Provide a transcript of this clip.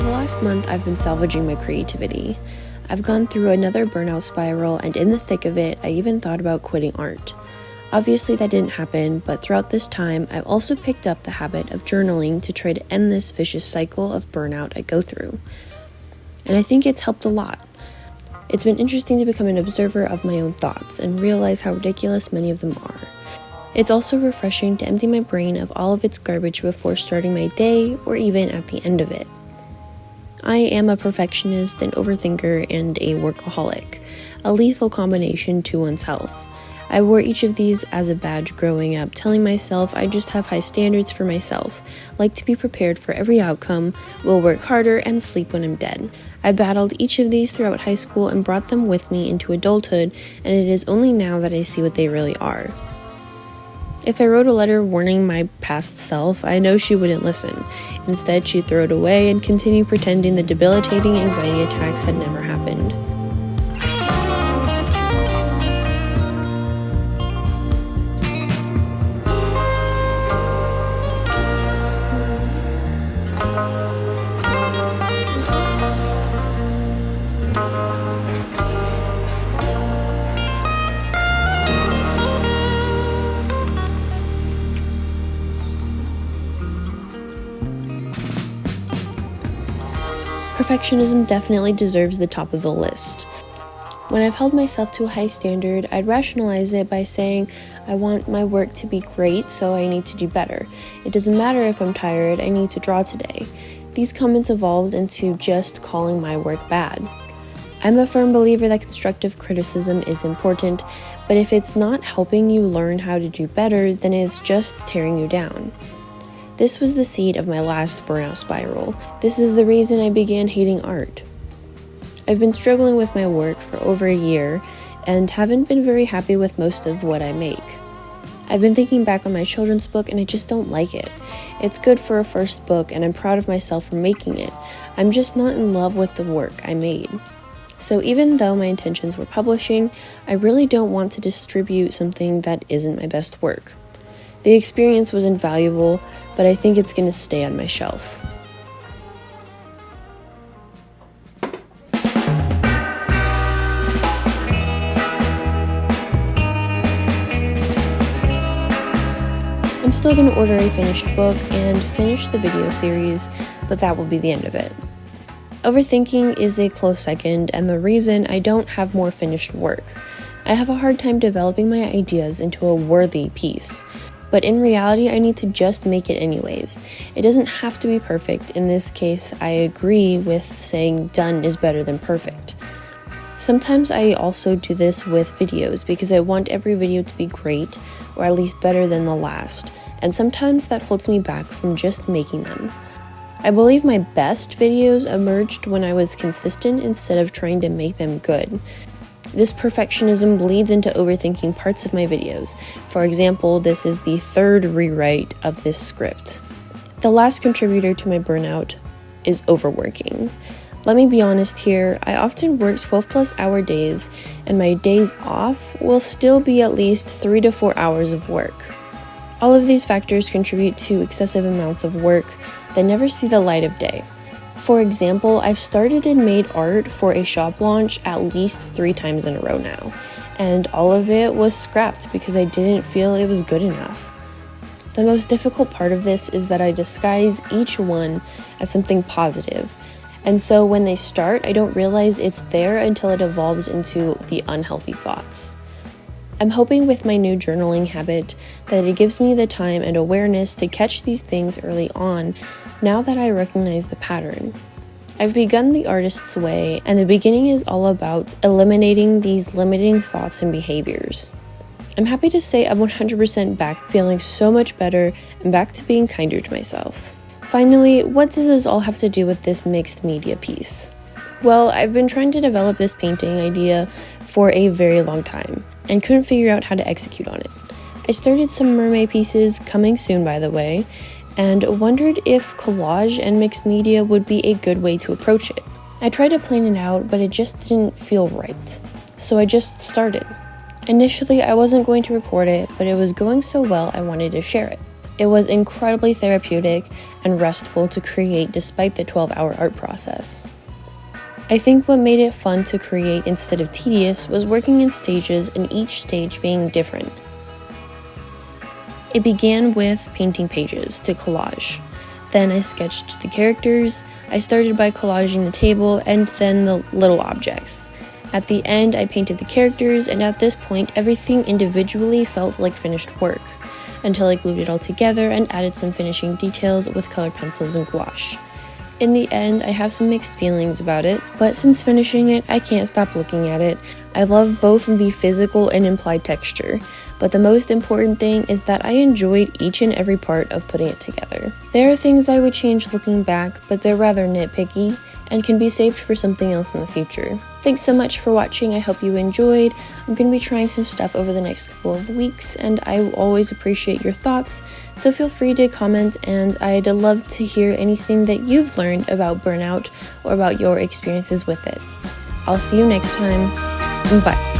the last month, I've been salvaging my creativity. I've gone through another burnout spiral, and in the thick of it, I even thought about quitting art. Obviously that didn't happen, but throughout this time, I've also picked up the habit of journaling to try to end this vicious cycle of burnout I go through. And I think it's helped a lot. It's been interesting to become an observer of my own thoughts and realize how ridiculous many of them are. It's also refreshing to empty my brain of all of its garbage before starting my day or even at the end of it. I am a perfectionist, an overthinker, and a workaholic, a lethal combination to one's health. I wore each of these as a badge growing up, telling myself I just have high standards for myself, like to be prepared for every outcome, will work harder, and sleep when I'm dead. I battled each of these throughout high school and brought them with me into adulthood, and it is only now that I see what they really are. If I wrote a letter warning my past self, I know she wouldn't listen. Instead, she'd throw it away and continue pretending the debilitating anxiety attacks had never happened. Perfectionism definitely deserves the top of the list. When I've held myself to a high standard, I'd rationalize it by saying, I want my work to be great, so I need to do better. It doesn't matter if I'm tired, I need to draw today. These comments evolved into just calling my work bad. I'm a firm believer that constructive criticism is important, but if it's not helping you learn how to do better, then it's just tearing you down. This was the seed of my last burnout spiral. This is the reason I began hating art. I've been struggling with my work for over a year and haven't been very happy with most of what I make. I've been thinking back on my children's book and I just don't like it. It's good for a first book and I'm proud of myself for making it. I'm just not in love with the work I made. So even though my intentions were publishing, I really don't want to distribute something that isn't my best work. The experience was invaluable, but I think it's going to stay on my shelf. I'm still going to order a finished book and finish the video series, but that will be the end of it. Overthinking is a close second, and the reason I don't have more finished work. I have a hard time developing my ideas into a worthy piece. But in reality, I need to just make it anyways. It doesn't have to be perfect. In this case, I agree with saying done is better than perfect. Sometimes I also do this with videos because I want every video to be great, or at least better than the last, and sometimes that holds me back from just making them. I believe my best videos emerged when I was consistent instead of trying to make them good. This perfectionism bleeds into overthinking parts of my videos. For example, this is the third rewrite of this script. The last contributor to my burnout is overworking. Let me be honest here, I often work 12+ hour days, and my days off will still be at least 3 to 4 hours of work. All of these factors contribute to excessive amounts of work that never see the light of day. For example, I've started and made art for a shop launch at least 3 times in a row now, and all of it was scrapped because I didn't feel it was good enough. The most difficult part of this is that I disguise each one as something positive, and so when they start, I don't realize it's there until it evolves into the unhealthy thoughts. I'm hoping with my new journaling habit that it gives me the time and awareness to catch these things early on now that I recognize the pattern. I've begun the artist's way, and the beginning is all about eliminating these limiting thoughts and behaviors. I'm happy to say I'm 100% back, feeling so much better and back to being kinder to myself. Finally, what does this all have to do with this mixed media piece? Well, I've been trying to develop this painting idea for a very long time and couldn't figure out how to execute on it. I started some mermaid pieces, coming soon by the way, and wondered if collage and mixed media would be a good way to approach it. I tried to plan it out, but it just didn't feel right. So I just started. Initially, I wasn't going to record it, but it was going so well I wanted to share it. It was incredibly therapeutic and restful to create despite the 12-hour art process. I think what made it fun to create instead of tedious was working in stages and each stage being different. It began with painting pages to collage. Then I sketched the characters. I started by collaging the table and then the little objects. At the end, I painted the characters, and at this point, everything individually felt like finished work, until I glued it all together and added some finishing details with colored pencils and gouache. In the end, I have some mixed feelings about it, but since finishing it, I can't stop looking at it. I love both the physical and implied texture, but the most important thing is that I enjoyed each and every part of putting it together. There are things I would change looking back, but they're rather nitpicky and can be saved for something else in the future. Thanks so much for watching. I hope you enjoyed. I'm going to be trying some stuff over the next couple of weeks, and I will always appreciate your thoughts, so feel free to comment, and I'd love to hear anything that you've learned about burnout or about your experiences with it. I'll see you next time. Bye.